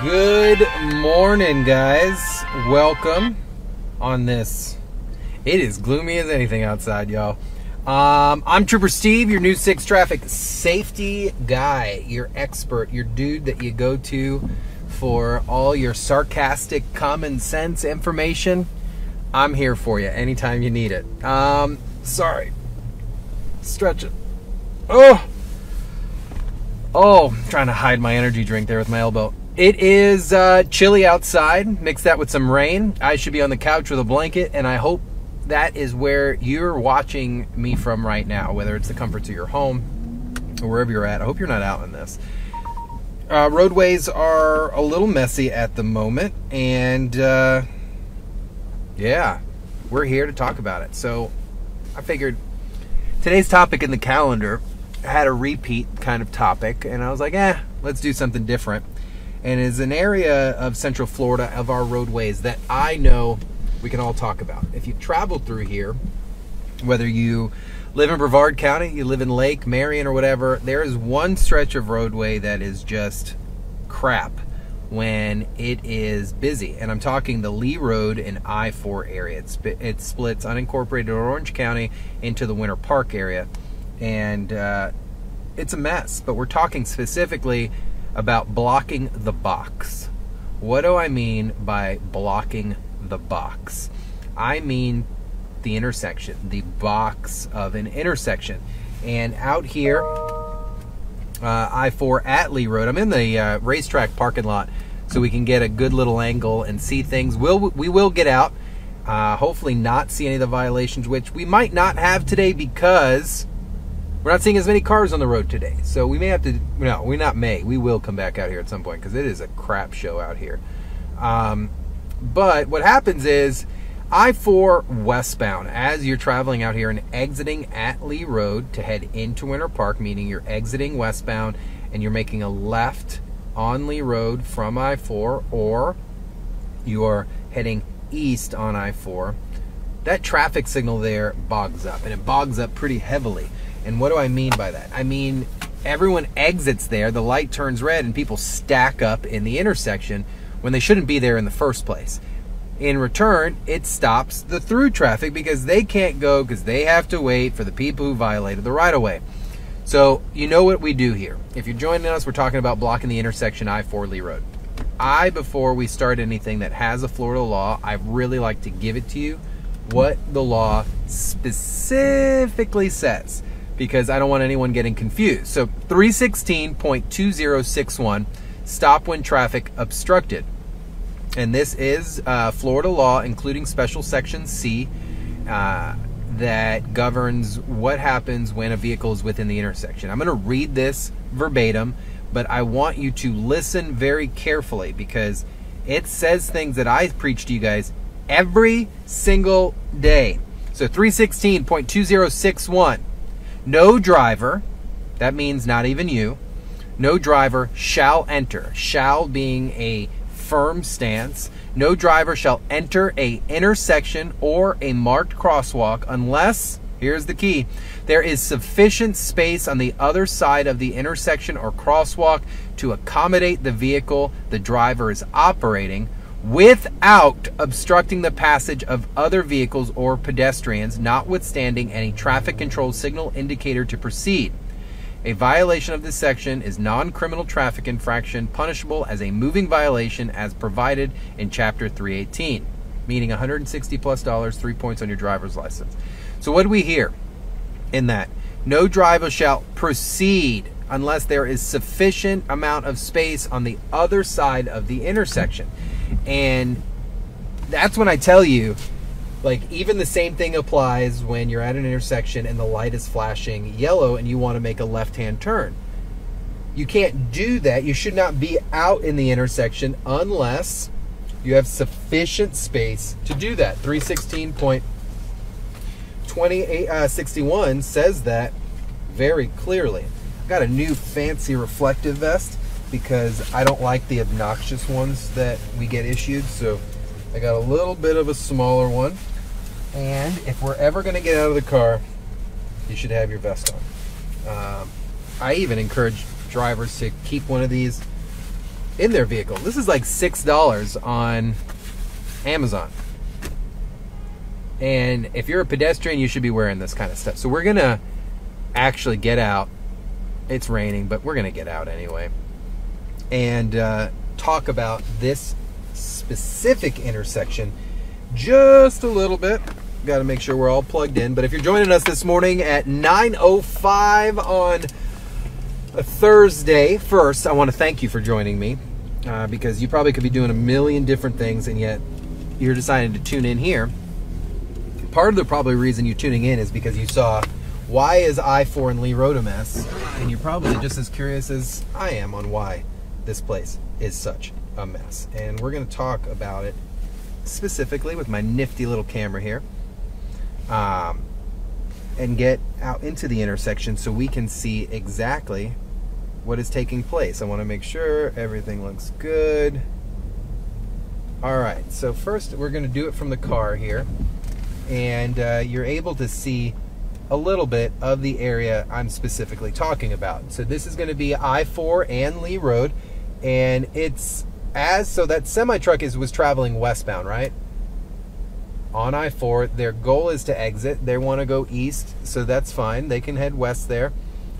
Good morning, guys. Welcome on this. It is gloomy as anything outside, y'all. I'm Trooper Steve, your new 6 traffic safety guy, your expert, your dude that you go to for all your sarcastic common sense information. I'm here for you anytime you need it. Sorry. Stretch it. Oh, I'm trying to hide my energy drink there with my elbow. It is chilly outside. Mix that with some rain. I should be on the couch with a blanket, and I hope that is where you're watching me from right now, whether it's the comforts of your home or wherever you're at. I hope you're not out in this. Roadways are a little messy at the moment, and yeah, we're here to talk about it. So I figured today's topic in the calendar had a repeat kind of topic, and I was like, let's do something different. And it's an area of Central Florida of our roadways that I know we can all talk about. If you've traveled through here, whether you live in Brevard County, you live in Lake, Marion, or whatever, there is one stretch of roadway that is just crap when it is busy. And I'm talking the Lee Road and I-4 area. It splits unincorporated Orange County into the Winter Park area. And it's a mess. But we're talking specifically about blocking the box. What do I mean by blocking the box? I mean the intersection, the box of an intersection. And out here, I-4 at Lee Road, I'm in the racetrack parking lot so we can get a good little angle and see things. We will get out, hopefully not see any of the violations, which we might not have today because we're not seeing as many cars on the road today. So we may have to, no, we will come back out here at some point because it is a crap show out here. But what happens is I-4 westbound, as you're traveling out here and exiting at Lee Road to head into Winter Park, meaning you're exiting westbound and you're making a left on Lee Road from I-4, or you're heading east on I-4, that traffic signal there bogs up, and it bogs up pretty heavily. And what do I mean by that? I mean, everyone exits there, the light turns red, and people stack up in the intersection when they shouldn't be there in the first place. In return, it stops the through traffic because they can't go because they have to wait for the people who violated the right-of-way. So, you know what we do here. If you're joining us, we're talking about blocking the intersection I-4 Lee Road. Before we start anything that has a Florida law, I really like to give it to you what the law specifically says, because I don't want anyone getting confused. So 316.2061, stop when traffic obstructed. And this is Florida law, including Special Section C, that governs what happens when a vehicle is within the intersection. I'm going to read this verbatim, but I want you to listen very carefully because it says things that I preach to you guys every single day. So 316.2061. No driver, that means not even you, no driver shall enter, shall being a firm stance, no driver shall enter a intersection or a marked crosswalk unless, here's the key, there is sufficient space on the other side of the intersection or crosswalk to accommodate the vehicle the driver is operating without obstructing the passage of other vehicles or pedestrians, notwithstanding any traffic control signal indicator to proceed. A violation of this section is non-criminal traffic infraction punishable as a moving violation as provided in Chapter 318, meaning $160+, 3 points on your driver's license. So what do we hear in that? No driver shall proceed unless there is sufficient amount of space on the other side of the intersection. And that's when I tell you, like, even the same thing applies when you're at an intersection and the light is flashing yellow and you want to make a left-hand turn. You can't do that. You should not be out in the intersection unless you have sufficient space to do that. 316.2061 says that very clearly. I've got a new fancy reflective vest because I don't like the obnoxious ones that we get issued, so I got a little bit of a smaller one. And if we're ever going to get out of the car, you should have your vest on. I even encourage drivers to keep one of these in their vehicle. This is like $6 on Amazon. And if you're a pedestrian, you should be wearing this kind of stuff. So we're gonna actually get out. It's raining, but we're gonna get out anyway. And talk about this specific intersection just a little bit. Got to make sure we're all plugged in. But if you're joining us this morning at 9:05 on a Thursday, first, I want to thank you for joining me because you probably could be doing a million different things, and yet you're deciding to tune in here. Part of the probably reason you're tuning in is because you saw, why is I-4 and Lee Road a mess? And you're probably just as curious as I am on why this place is such a mess. And we're going to talk about it specifically with my nifty little camera here, and get out into the intersection so we can see exactly what is taking place. I want to make sure everything looks good. All right, so first we're going to do it from the car here, and you're able to see a little bit of the area I'm specifically talking about. So this is going to be I-4 and Lee Road, and it's so that semi-truck was traveling westbound, right? On I-4, their goal is to exit. They want to go east, so that's fine. They can head west there.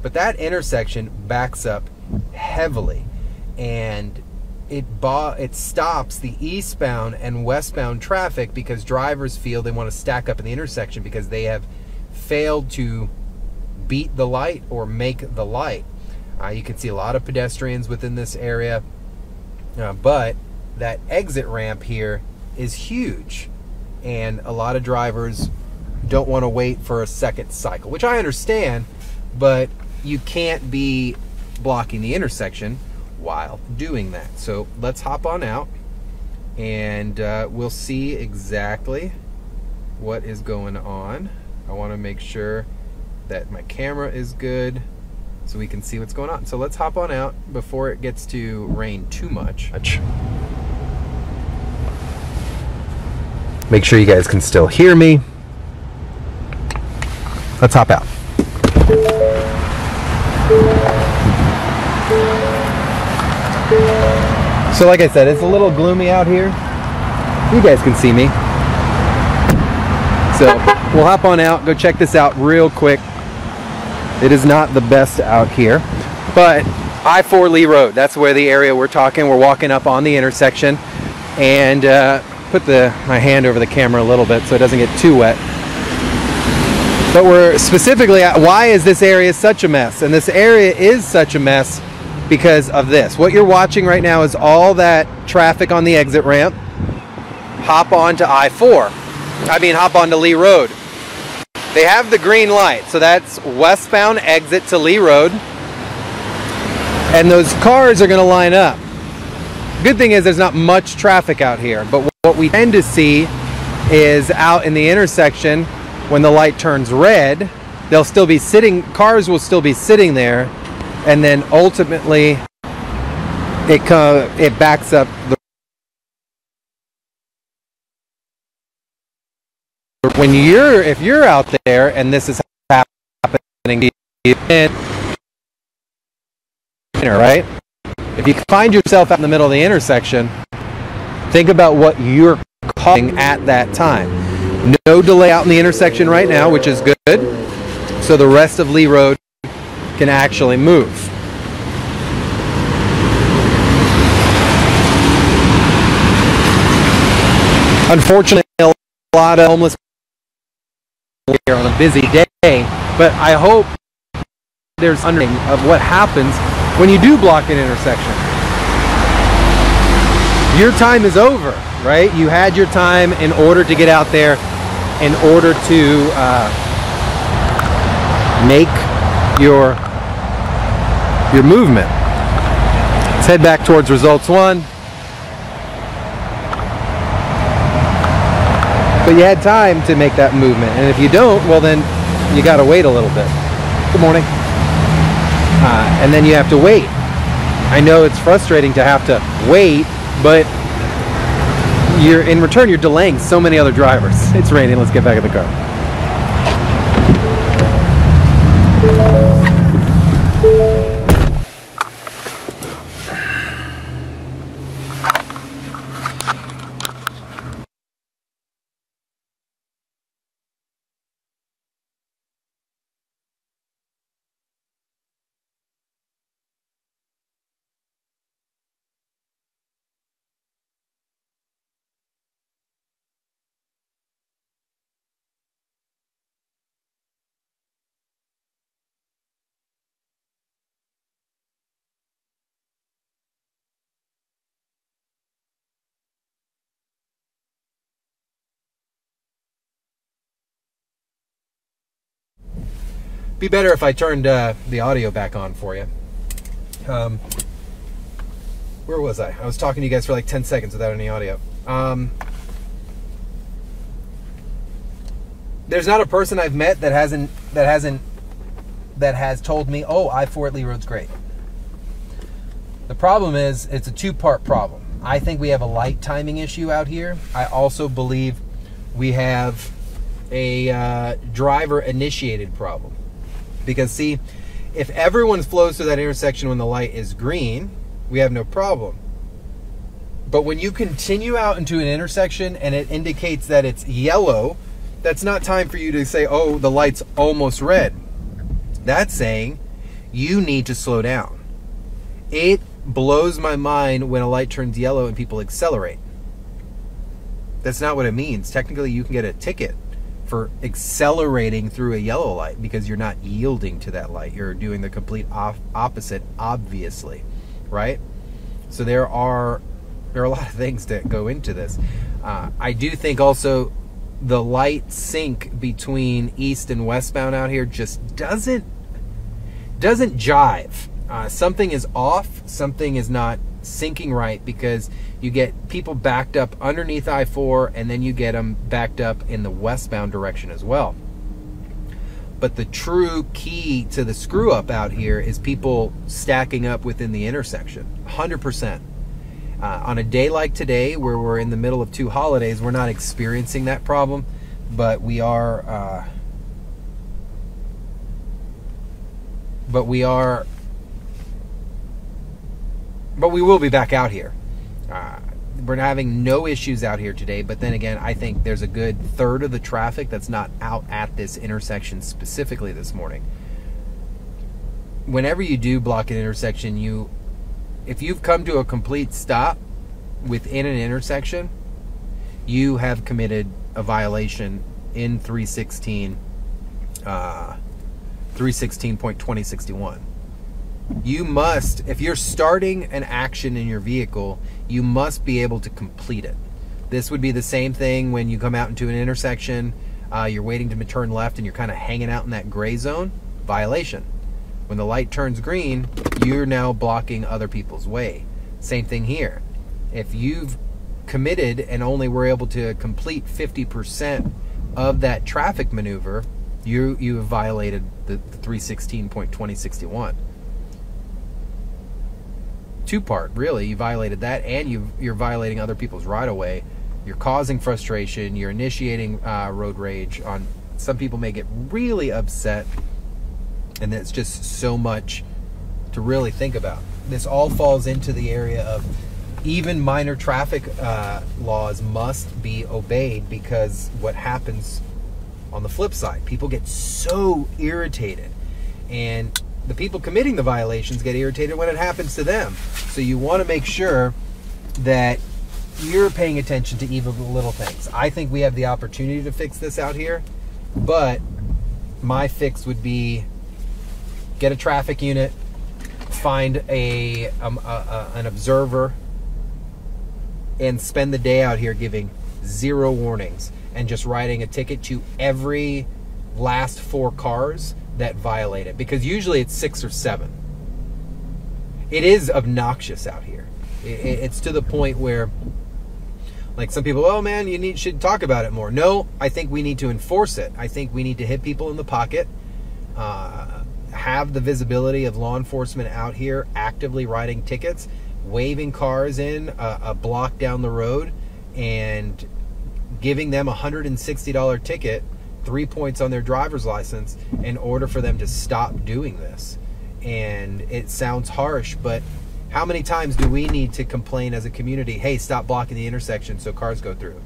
But that intersection backs up heavily, and it stops the eastbound and westbound traffic because drivers feel they want to stack up in the intersection because they have failed to beat the light or make the light. You can see a lot of pedestrians within this area. But that exit ramp here is huge, and a lot of drivers don't want to wait for a second cycle, which I understand, but you can't be blocking the intersection while doing that. So let's hop on out, and we'll see exactly what is going on. I want to make sure that my camera is good so we can see what's going on. So let's hop on out before it gets to rain too much. Make sure you guys can still hear me. Let's hop out. So like I said, it's a little gloomy out here. You guys can see me. So we'll hop on out, go check this out real quick. It is not the best out here, but I-4 Lee Road, that's where the area we're talking. We're walking up on the intersection, and put my hand over the camera a little bit so it doesn't get too wet. But we're specifically at, why is this area such a mess? And this area is such a mess because of this. What you're watching right now is all that traffic on the exit ramp hop onto I-4. Hop onto Lee Road. They have the green light, so that's westbound exit to Lee Road, and those cars are going to line up. Good thing is there's not much traffic out here, but what we tend to see is out in the intersection when the light turns red, they'll still be sitting, cars will still be sitting there, and then ultimately it backs up the if you're out there and this is happening, right? If you find yourself out in the middle of the intersection, think about what you're causing at that time. No delay out in the intersection right now, which is good. So the rest of Lee Road can actually move. Unfortunately, a lot of homeless here on a busy day, but I hope there's understanding of what happens when you do block an intersection. Your time is over, right? You had your time in order to get out there, in order to make your movement. Let's head back towards results 1. But you had time to make that movement, and if you don't, well then you got to wait a little bit. Good morning. And then you have to wait. I know it's frustrating to have to wait, but in return you're delaying so many other drivers. It's raining. Let's get back in the car. Be better if I turned the audio back on for you. Where was I? I was talking to you guys for like 10 seconds without any audio. There's not a person I've met that has told me, oh, I-4 at Lee Road's great. The problem is, it's a two-part problem. I think we have a light timing issue out here. I also believe we have a driver-initiated problem. Because, see, if everyone flows through that intersection when the light is green, we have no problem. But when you continue out into an intersection and it indicates that it's yellow, that's not time for you to say, oh, the light's almost red. That's saying you need to slow down. It blows my mind when a light turns yellow and people accelerate. That's not what it means. Technically, you can get a ticket for accelerating through a yellow light because you're not yielding to that light. You're doing the complete opposite, obviously, right? So there are a lot of things that go into this. I do think also the light sync between east and westbound out here just doesn't jive. Something is off. Something is not syncing right, because you get people backed up underneath I-4 and then you get them backed up in the westbound direction as well. But the true key to the screw up out here is people stacking up within the intersection, 100%. On a day like today, where we're in the middle of two holidays, we're not experiencing that problem, but we are but we will be back out here. We're having no issues out here today, but then again, I think there's a good third of the traffic that's not out at this intersection specifically this morning. Whenever you do block an intersection, if you've come to a complete stop within an intersection, you have committed a violation in 316.2061. You must, if you're starting an action in your vehicle, you must be able to complete it. This would be the same thing when you come out into an intersection, you're waiting to turn left and you're kind of hanging out in that gray zone, violation. When the light turns green, you're now blocking other people's way. Same thing here. If you've committed and only were able to complete 50% of that traffic maneuver, you have violated the 316.2061. Two-part, really. You violated that, and you're violating other people's right-of-way. You're causing frustration. You're initiating road rage. Some people may get really upset, and it's just so much to really think about. This all falls into the area of even minor traffic laws must be obeyed, because what happens on the flip side, people get so irritated, and the people committing the violations get irritated when it happens to them. So you want to make sure that you're paying attention to even the little things. I think we have the opportunity to fix this out here, but my fix would be get a traffic unit, find an observer, and spend the day out here giving 0 warnings and just writing a ticket to every last 4 cars that violate it, because usually it's 6 or 7. It is obnoxious out here. It's to the point where, like, some people, oh man, should talk about it more. No, I think we need to enforce it. I think we need to hit people in the pocket, have the visibility of law enforcement out here actively writing tickets, waving cars in a block down the road, and giving them a $160 ticket, 3 points on their driver's license, in order for them to stop doing this. And it sounds harsh, but how many times do we need to complain as a community, hey, stop blocking the intersection so cars go through?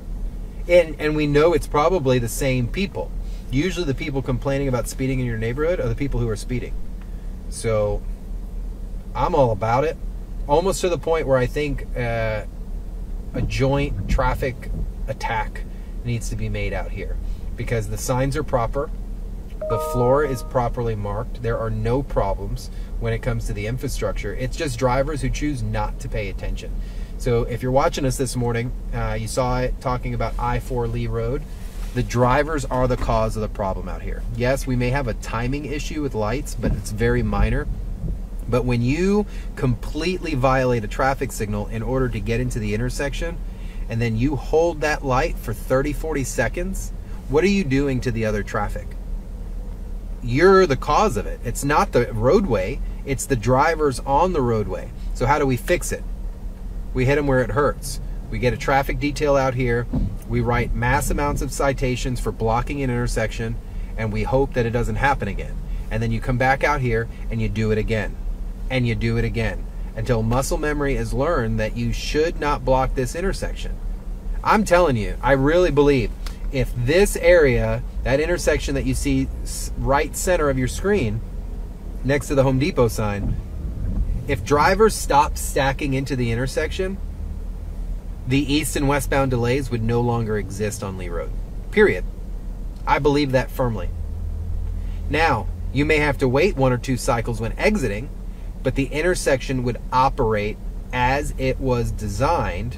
And we know it's probably the same people. Usually the people complaining about speeding in your neighborhood are the people who are speeding. So I'm all about it, almost to the point where I think a joint traffic attack needs to be made out here, because the signs are proper, the floor is properly marked, there are no problems when it comes to the infrastructure. It's just drivers who choose not to pay attention. So if you're watching us this morning, you saw it talking about I-4 Lee Road. The drivers are the cause of the problem out here. Yes, we may have a timing issue with lights, but it's very minor. But when you completely violate a traffic signal in order to get into the intersection, and then you hold that light for 30, 40 seconds, what are you doing to the other traffic? You're the cause of it. It's not the roadway, it's the drivers on the roadway. So how do we fix it? We hit them where it hurts. We get a traffic detail out here, we write mass amounts of citations for blocking an intersection, and we hope that it doesn't happen again. And then you come back out here and you do it again, and you do it again, until muscle memory has learned that you should not block this intersection. I'm telling you, I really believe if this area, that intersection that you see right center of your screen next to the Home Depot sign, if drivers stopped stacking into the intersection, the east and westbound delays would no longer exist on Lee Road. Period. I believe that firmly. Now, you may have to wait 1 or 2 cycles when exiting, but the intersection would operate as it was designed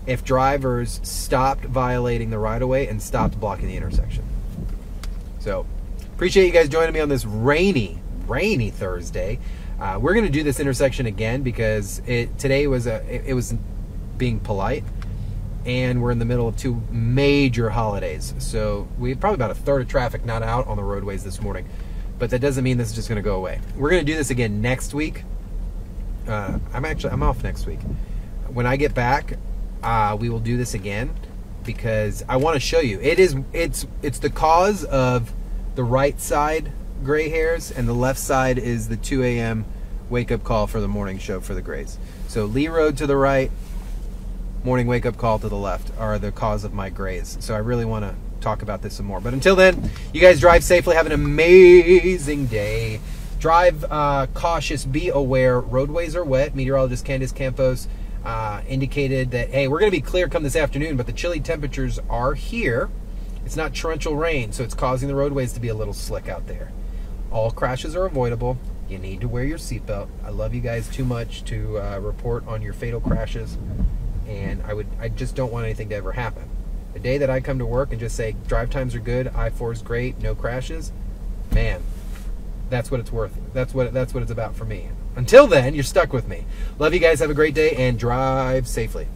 if drivers stopped violating the right-of-way and stopped blocking the intersection. So, appreciate you guys joining me on this rainy Thursday. We're going to do this intersection again because today was it was being polite, and we're in the middle of 2 major holidays. So we have probably about a third of traffic not out on the roadways this morning, but that doesn't mean this is just going to go away. We're going to do this again next week. I'm off next week. When I get back, we will do this again because I want to show you. It's the cause of the right side gray hairs, and the left side is the 2 a.m. wake-up call for the morning show for the grays. So Lee Road to the right, morning wake-up call to the left are the cause of my grays. So I really want to talk about this some more. But until then, you guys drive safely. Have an amazing day. Drive cautious. Be aware. Roadways are wet. Meteorologist Candace Campos indicated that, hey, we're going to be clear come this afternoon, but the chilly temperatures are here. It's not torrential rain, so it's causing the roadways to be a little slick out there. All crashes are avoidable. You need to wear your seatbelt. I love you guys too much to report on your fatal crashes, and I just don't want anything to ever happen. The day that I come to work and just say drive times are good, I-4 is great, no crashes, man, that's what it's worth. That's what it's about for me. Until then, you're stuck with me. Love you guys. Have a great day and drive safely.